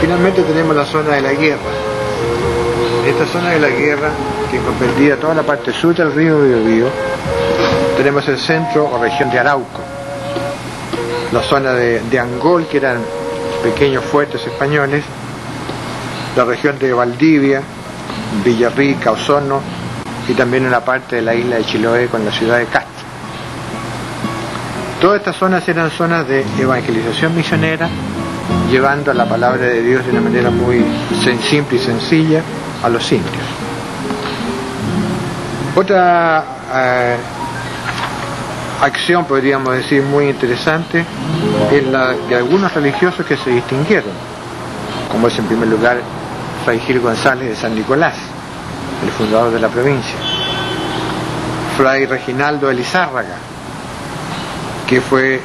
Finalmente tenemos la zona de la guerra. Esta zona de la guerra, que comprendía toda la parte sur del río Biobío, tenemos el centro o región de Arauco, la zona de Angol, que eran pequeños fuertes españoles, la región de Valdivia, Villarrica, Osorno, y también una parte de la isla de Chiloé con la ciudad de Castro. Todas estas zonas eran zonas de evangelización misionera, llevando la palabra de Dios de una manera muy simple y sencilla a los indios. Otra acción, podríamos decir, muy interesante es la de algunos religiosos que se distinguieron, como es en primer lugar Fray Gil González de San Nicolás, el fundador de la provincia; Fray Reginaldo Elizárraga, que fue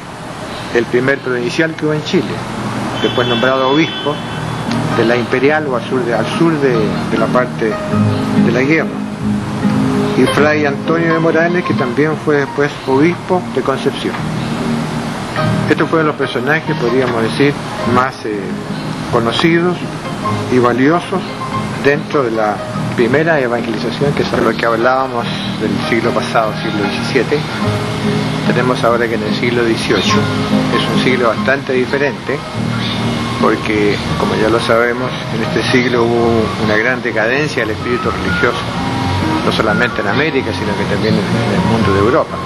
el primer provincial que hubo en Chile, después nombrado obispo de la Imperial o al sur de la parte de la guerra; y Fray Antonio de Morales, que también fue después obispo de Concepción. Estos fueron los personajes, podríamos decir, más conocidos y valiosos dentro de la primera evangelización, que es lo que hablábamos del siglo pasado, siglo XVII. Tenemos ahora que en el siglo XVIII es un siglo bastante diferente, porque, como ya lo sabemos, en este siglo hubo una gran decadencia del espíritu religioso, no solamente en América, sino que también en el mundo de Europa.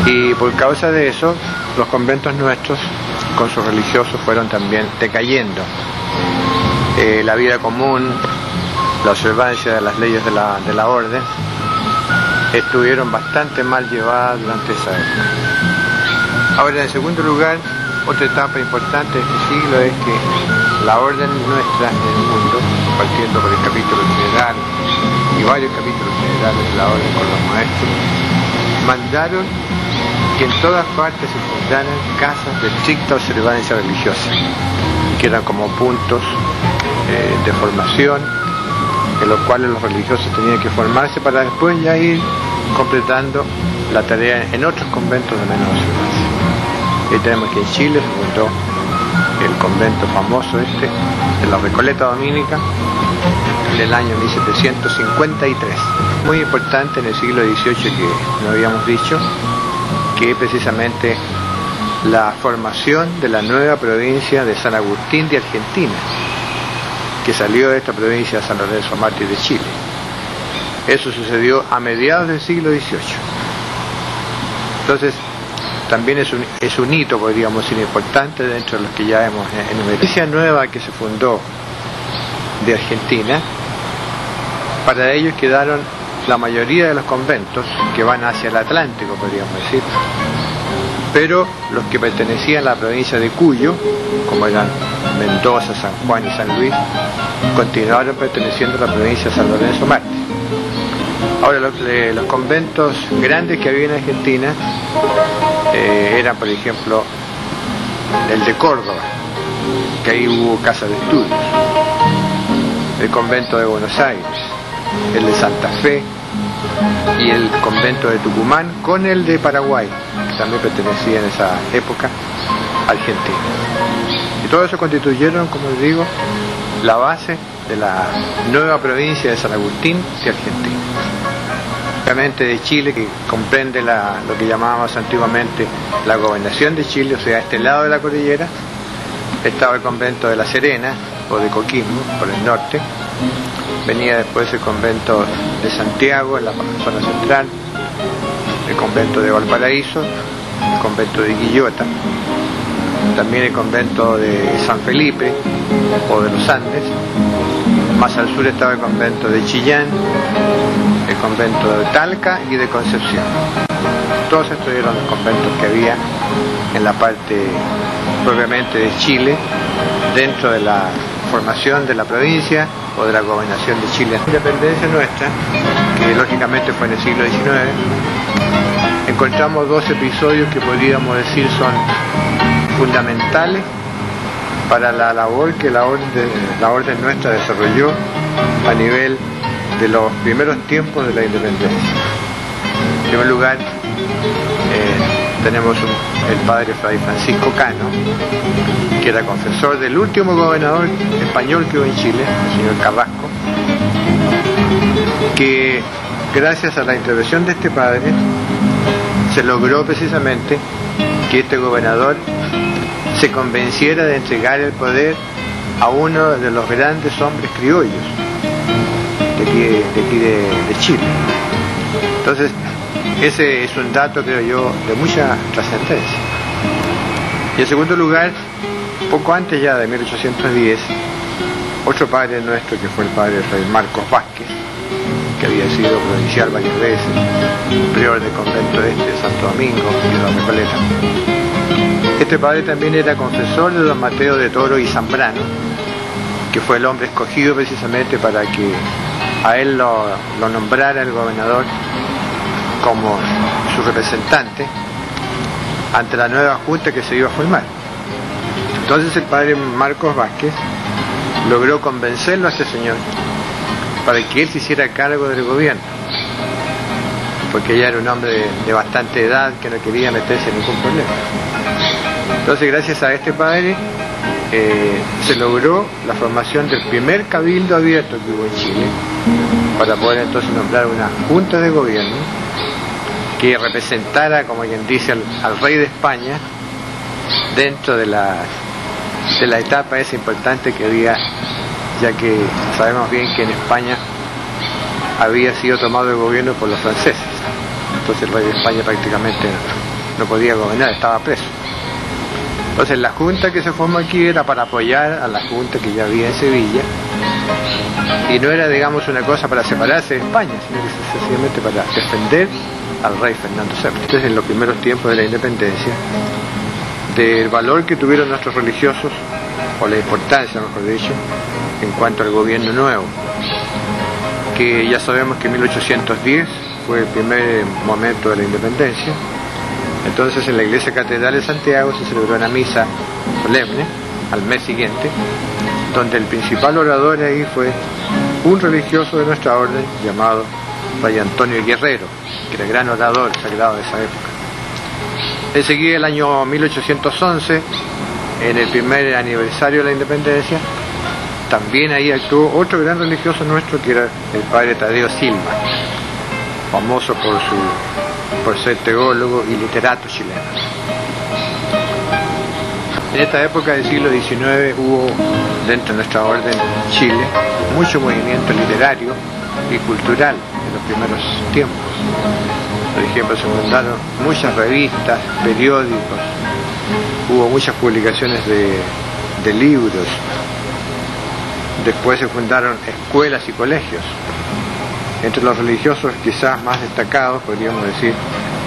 Y por causa de eso, los conventos nuestros, con sus religiosos, fueron también decayendo. La vida común, la observancia de las leyes de la orden, estuvieron bastante mal llevadas durante esa época. Ahora, en segundo lugar, otra etapa importante de este siglo es que la orden nuestra en el mundo, partiendo por el capítulo general y varios capítulos generales de la orden con los maestros, mandaron que en todas partes se fundaran casas de estricta observancia religiosa, que eran como puntos de formación, en los cuales los religiosos tenían que formarse para después ya ir completando la tarea en otros conventos de menos observancia. Y tenemos que en Chile se fundó el convento famoso de la Recoleta Dominica en el año 1753. Muy importante en el siglo XVIII, que no habíamos dicho, que es precisamente la formación de la nueva provincia de San Agustín de Argentina, que salió de esta provincia de San Lorenzo Mártir de Chile. Eso sucedió a mediados del siglo XVIII. Entonces, también es un hito, podríamos decir, importante dentro de los que ya hemos enumerado. La provincia nueva que se fundó de Argentina, para ellos quedaron la mayoría de los conventos que van hacia el Atlántico, podríamos decir, pero los que pertenecían a la provincia de Cuyo, como eran Mendoza, San Juan y San Luis, continuaron perteneciendo a la provincia de San Lorenzo Mártir. Ahora, los conventos grandes que había en Argentina eran, por ejemplo, el de Córdoba, que ahí hubo casa de estudios; el convento de Buenos Aires, el de Santa Fe y el convento de Tucumán, con el de Paraguay, que también pertenecía en esa época a Argentina. Y todo eso constituyeron, como les digo, la base de la nueva provincia de San Agustín de Argentina. Obviamente de Chile, que comprende lo que llamábamos antiguamente la gobernación de Chile, o sea, este lado de la cordillera, estaba el convento de La Serena o de Coquimbo, por el norte. Venía después el convento de Santiago, en la zona central, el convento de Valparaíso, el convento de Quillota, también el convento de San Felipe o de los Andes. Más al sur estaba el convento de Chillán, el convento de Talca y de Concepción. Todos estos eran los conventos que había en la parte propiamente de Chile, dentro de la formación de la provincia o de la gobernación de Chile. La independencia nuestra, que lógicamente fue en el siglo XIX, encontramos dos episodios que podríamos decir son fundamentales para la labor que la orden nuestra desarrolló a nivel de los primeros tiempos de la independencia. En primer lugar, tenemos el padre Fray Francisco Cano, que era confesor del último gobernador español que hubo en Chile, el señor Carrasco, que gracias a la intervención de este padre se logró precisamente que este gobernador se convenciera de entregar el poder a uno de los grandes hombres criollos de aquí de Chile. Entonces, ese es un dato, creo yo, de mucha trascendencia. Y en segundo lugar, poco antes ya de 1810, otro padre nuestro, que fue el padre Fray Marcos Vázquez, que había sido provincial varias veces, prior del convento de Santo Domingo y de la Recoleta. Este padre también era confesor de don Mateo de Toro y Zambrano, que fue el hombre escogido precisamente para que a él lo nombrara el gobernador como su representante ante la nueva junta que se iba a formar. Entonces el padre Marcos Vázquez logró convencerlo a este señor para que él se hiciera cargo del gobierno, porque ya era un hombre de bastante edad que no quería meterse en ningún problema. Entonces, gracias a este padre se logró la formación del primer cabildo abierto que hubo en Chile, para poder entonces nombrar una junta de gobierno que representara, como quien dice, al rey de España dentro de la etapa esa importante que había, ya que sabemos bien que en España había sido tomado el gobierno por los franceses. Entonces el rey de España prácticamente no podía gobernar, estaba preso. Entonces la junta que se formó aquí era para apoyar a la junta que ya había en Sevilla, y no era, digamos, una cosa para separarse de España, sino que sencillamente para defender al rey Fernando VII. Entonces, en los primeros tiempos de la independencia, del valor que tuvieron nuestros religiosos, o la importancia, mejor dicho, en cuanto al gobierno nuevo, que ya sabemos que en 1810 fue el primer momento de la independencia. Entonces, en la iglesia catedral de Santiago se celebró una misa solemne al mes siguiente, donde el principal orador ahí fue un religioso de nuestra orden llamado Fray Antonio Guerrero, que era gran orador sagrado de esa época. Enseguida, el año 1811, en el primer aniversario de la independencia, también ahí actuó otro gran religioso nuestro, que era el padre Tadeo Silva, famoso por ser teólogo y literato chileno. En esta época del siglo XIX hubo dentro de nuestra orden en Chile mucho movimiento literario y cultural en los primeros tiempos. Por ejemplo, se fundaron muchas revistas, periódicos, hubo muchas publicaciones de libros. Después se fundaron escuelas y colegios. Entre los religiosos quizás más destacados, podríamos decir,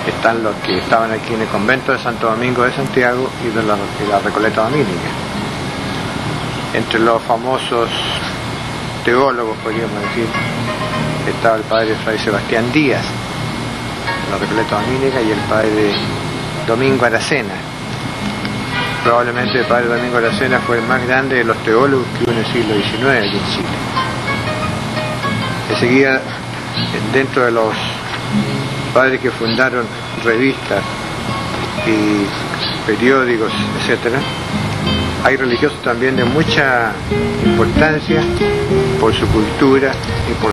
están los que estaban aquí en el convento de Santo Domingo de Santiago y de la Recoleta Domínica. Entre los famosos teólogos, podríamos decir, estaba el padre Fray Sebastián Díaz, de la Recoleta Domínica, y el padre Domingo Aracena. Probablemente el padre Domingo Aracena fue el más grande de los teólogos que hubo en el siglo XIX aquí en Chile. Enseguida, dentro de los padres que fundaron revistas y periódicos, etcétera, hay religiosos también de mucha importancia por su cultura y por